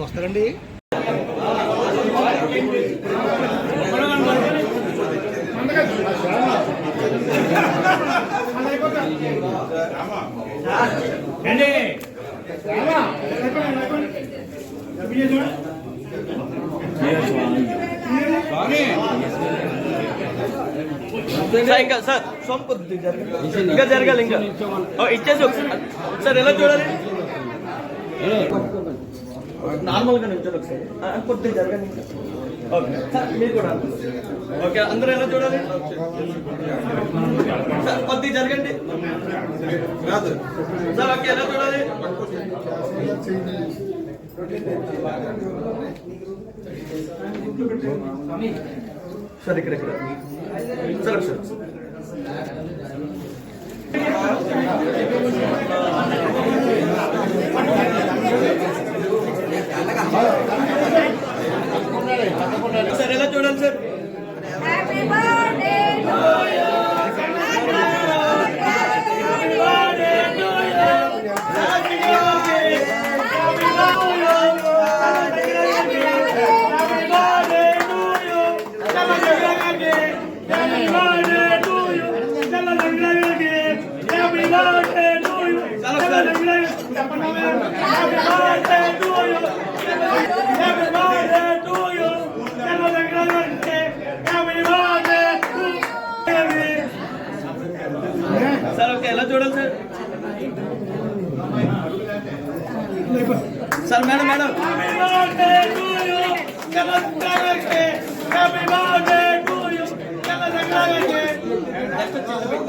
వస్తారండి. ఇంకా సార్ ఇంకా జరగాలి. ఇంకా ఇచ్చేసి ఒకసారి ఎలా చూడాలి? నార్మల్గా నిల్చోండి ఒకసారి, కొద్దిగా జరగండి. ఓకే సార్, మీరు కూడా ఓకే. అందరూ ఎలా చూడాలి? సార్ కొద్దిగా జరగండి సార్. ఓకే, ఎలా చూడాలి? సార్ ఇక్కడ సార్ సార్ సార్ ఎలా చూడాలి సార్? సార్ ఓకే, ఎలా చూడాలి sir? Sir madam madam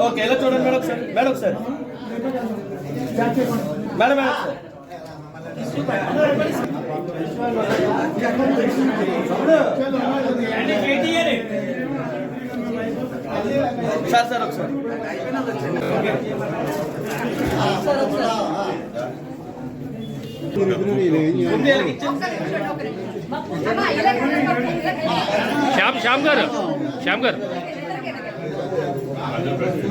okay, ఎలా చూడండి మేడం ఒకసారి. మేడం ఒకసారి మేడం మేడం సార్ సార్ ఒకసారి శ్యామ్ గారు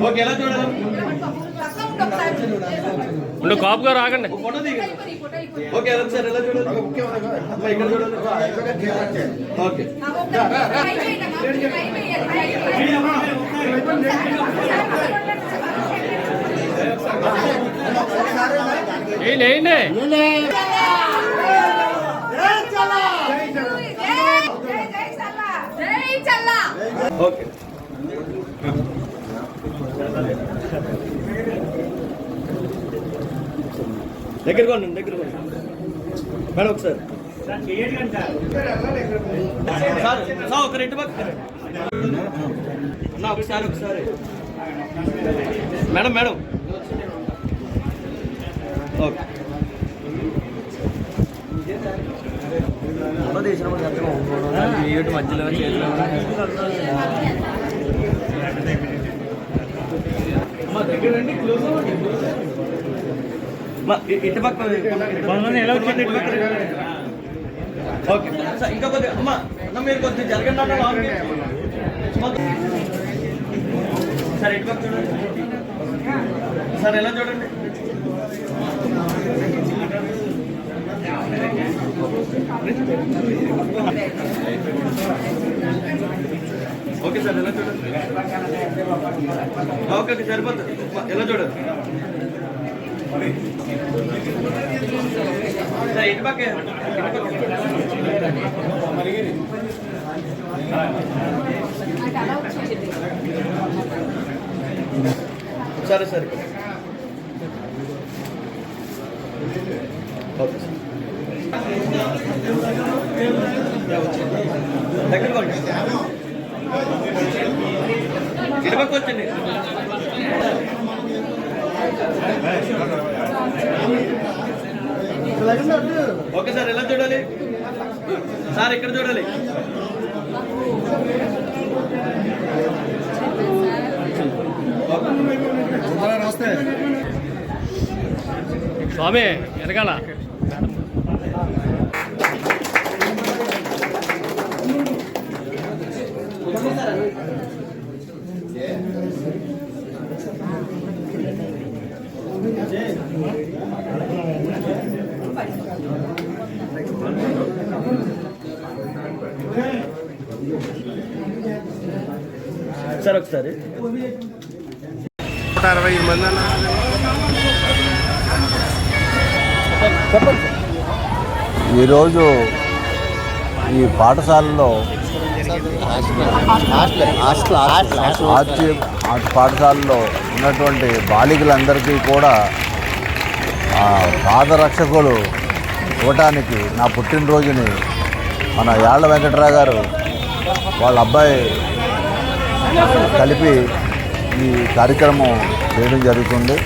ఓకే, ఎలా చూడాలి? కాపు గారు ఆగండి. ఫోటో దిగండి. ఓకే, సార్ ఎలా చూడాలి? ఇక్కడ చూడాలి. ఓకే వేయండి. ఓకే దగ్గరగా ఉండండి. మేడం ఒకసారి సార్ ఒక రెండు పక్క ఒకసారి మేడం మేడం ఓకే. మధ్యలో ఇటు పక్క ఓకే సార్. ఇంకా కొద్దిగా అమ్మా మీరు కొద్దిగా జరగండి అన్న సార్. ఇటు పక్క చూడండి సార్, ఎలా చూడండి? ఓకే సార్, ఎలా చూడండి? ఓకే ఓకే, సరిపోతుంది. ఎలా చూడండి సార్? ఇటు పక్క సరే సరే ఓకే సార్. దగ్గరకు ఇటు పక్క వచ్చింది. ఓకే సార్, ఎలా చూడాలి? సార్ ఇక్కడ చూడాలి. స్వామి వెనకాల సార్ ఒకసారి 160 మంది చెప్పండి. ఈరోజు ఈ పాఠశాలలో పాఠశాలలో ఉన్నటువంటి బాలికలందరికీ కూడా పాదరక్షకులు ఇవ్వటానికి నా పుట్టినరోజుని మన యాళ్ళ వెంకటరావు గారు వాళ్ళ అబ్బాయి కలిపి ఈ కార్యక్రమం చేయడం జరుగుతుంది.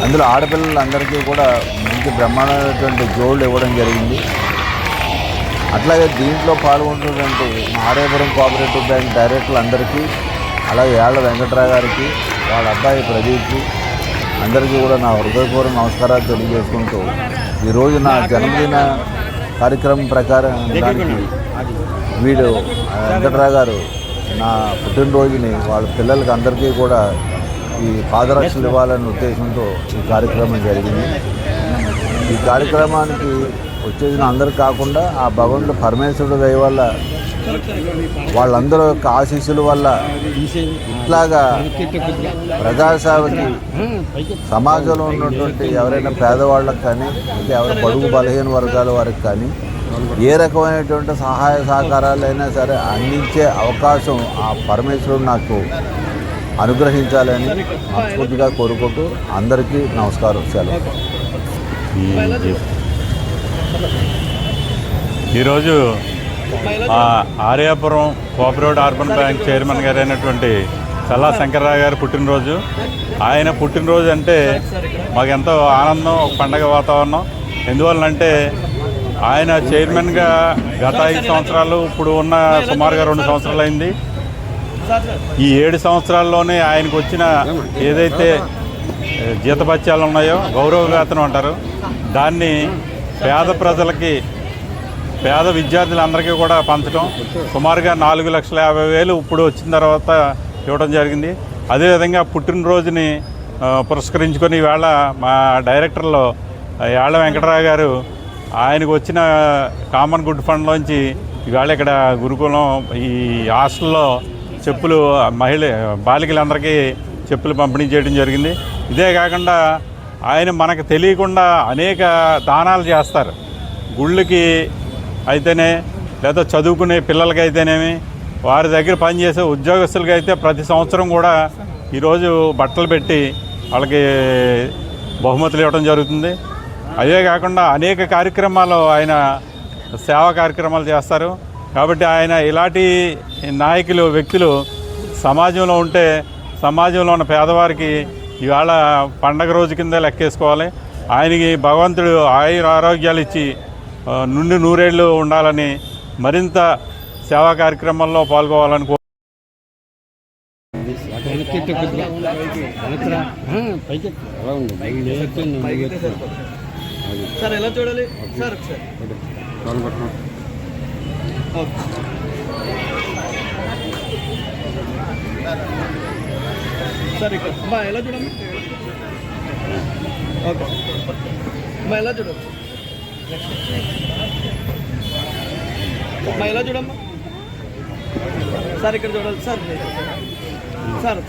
అందులో ఆడపిల్లలందరికీ కూడా మంచి బ్రహ్మాండమైనటువంటి జోళ్ళు ఇవ్వడం జరిగింది. అట్లాగే దీంట్లో పాల్గొంటున్నటువంటి ఆర్యాపురం కోఆపరేటివ్ బ్యాంక్ డైరెక్టర్లు అందరికీ, అలాగే యాళ్ళ వెంకటరావు గారికి, వాళ్ళ అబ్బాయి ప్రదీప్కి అందరికీ కూడా నా హృదయపూర్వక నమస్కారాలు తెలియజేసుకుంటూ ఈరోజు నా జన్మదిన కార్యక్రమం ప్రకారం దానికి వీడు వెంకటరావు గారు నా పుట్టినరోజుని వాళ్ళ పిల్లలకి అందరికీ కూడా ఈ పాదరక్షలు ఇవ్వాలనే ఉద్దేశంతో ఈ కార్యక్రమం జరిగింది. ఈ కార్యక్రమానికి వచ్చేసిన అందరు కాకుండా ఆ భగవంతుడు పరమేశ్వరుడు దయ వల్ల వాళ్ళందరూ యొక్క ఆశీస్సుల వల్ల ఇట్లాగా ప్రజాసేవకి సమాజంలో ఉన్నటువంటి ఎవరైనా పేదవాళ్ళకి కానీ ఇంకా ఎవరైనా బడుగు బలహీన వర్గాల వారికి కానీ ఏ రకమైనటువంటి సహాయ సహకారాలైనా సరే అందించే అవకాశం ఆ పరమేశ్వరుడు నాకు అనుగ్రహించాలని మనస్ఫూర్తిగా కోరుకుంటూ అందరికీ నమస్కారం. సెలవు. ఈరోజు Aryapuram cooperative urban bank chairman గారు అయినటువంటి చల్లా శంకర్రావు గారి పుట్టినరోజు. ఆయన పుట్టినరోజు అంటే మాకు ఎంతో ఆనందం, ఒక పండగ వాతావరణం. ఎందువల్లంటే ఆయన చైర్మన్గా గత 5 సంవత్సరాలు, ఇప్పుడు ఉన్న సుమారుగా 2 సంవత్సరాలు అయింది. ఈ 7 సంవత్సరాల్లోనే ఆయనకు వచ్చిన ఏదైతే జీతభత్యాలు ఉన్నాయో, గౌరవవేతనం అంటారు, దాన్ని పేద ప్రజలకి, పేద విద్యార్థులందరికీ కూడా పంచడం, సుమారుగా 4,50,000 ఇప్పుడు వచ్చిన తర్వాత ఇవ్వడం జరిగింది. అదేవిధంగా పుట్టినరోజుని పురస్కరించుకొని ఈవేళ మా డైరెక్టర్లో యాళ్ళ వెంకటరావు గారు ఆయనకు వచ్చిన కామన్ గుడ్ ఫండ్లోంచి ఈవేళ ఇక్కడ గురుకులం ఈ హాస్టల్లో చెప్పులు బాలికలందరికీ చెప్పులు పంపిణీ చేయడం జరిగింది. ఇదే కాకుండా ఆయన మనకు తెలియకుండా అనేక దానాలు చేస్తారు. గుళ్ళకి అయితేనే, లేదా చదువుకునే పిల్లలకి అయితేనేమి, వారి దగ్గర పనిచేసే ఉద్యోగస్తులకి అయితే ప్రతి సంవత్సరం కూడా ఈరోజు బట్టలు పెట్టి వాళ్ళకి బహుమతులు ఇవ్వడం జరుగుతుంది. అదే కాకుండా అనేక కార్యక్రమాలు ఆయన సేవా కార్యక్రమాలు చేస్తారు. కాబట్టి ఆయన ఇలాంటి నాయకులు, వ్యక్తులు సమాజంలో ఉంటే సమాజంలో ఉన్న పేదవారికి ఇవాళ పండగ రోజు కింద లెక్కేసుకోవాలి. ఆయనకి భగవంతుడు ఆరోగ్యాలు ఇచ్చి నుండి నూరేళ్ళు ఉండాలని, మరింత సేవా కార్యక్రమాల్లో పాల్గొవాలని సార్ ఎలా చూడాలి సార్? సార్ ఇక్కడ అమ్మా ఎలా చూడమ్మా? ఓకే అమ్మా ఎలా చూడమ్మా? అమ్మా ఎలా చూడమ్మా? సార్ ఇక్కడ చూడాలి సార్. సార్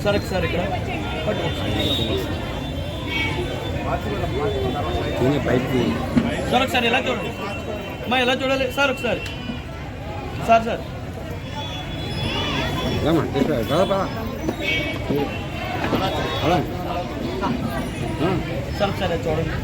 సార్ సార్ ఇక్కడ సార్ ఒకసారి ఎలా చూడండి అమ్మా, ఎలా చూడాలి సార్? ఒకసారి సార్ సార్ సార్ ఒకసారి చూడండి.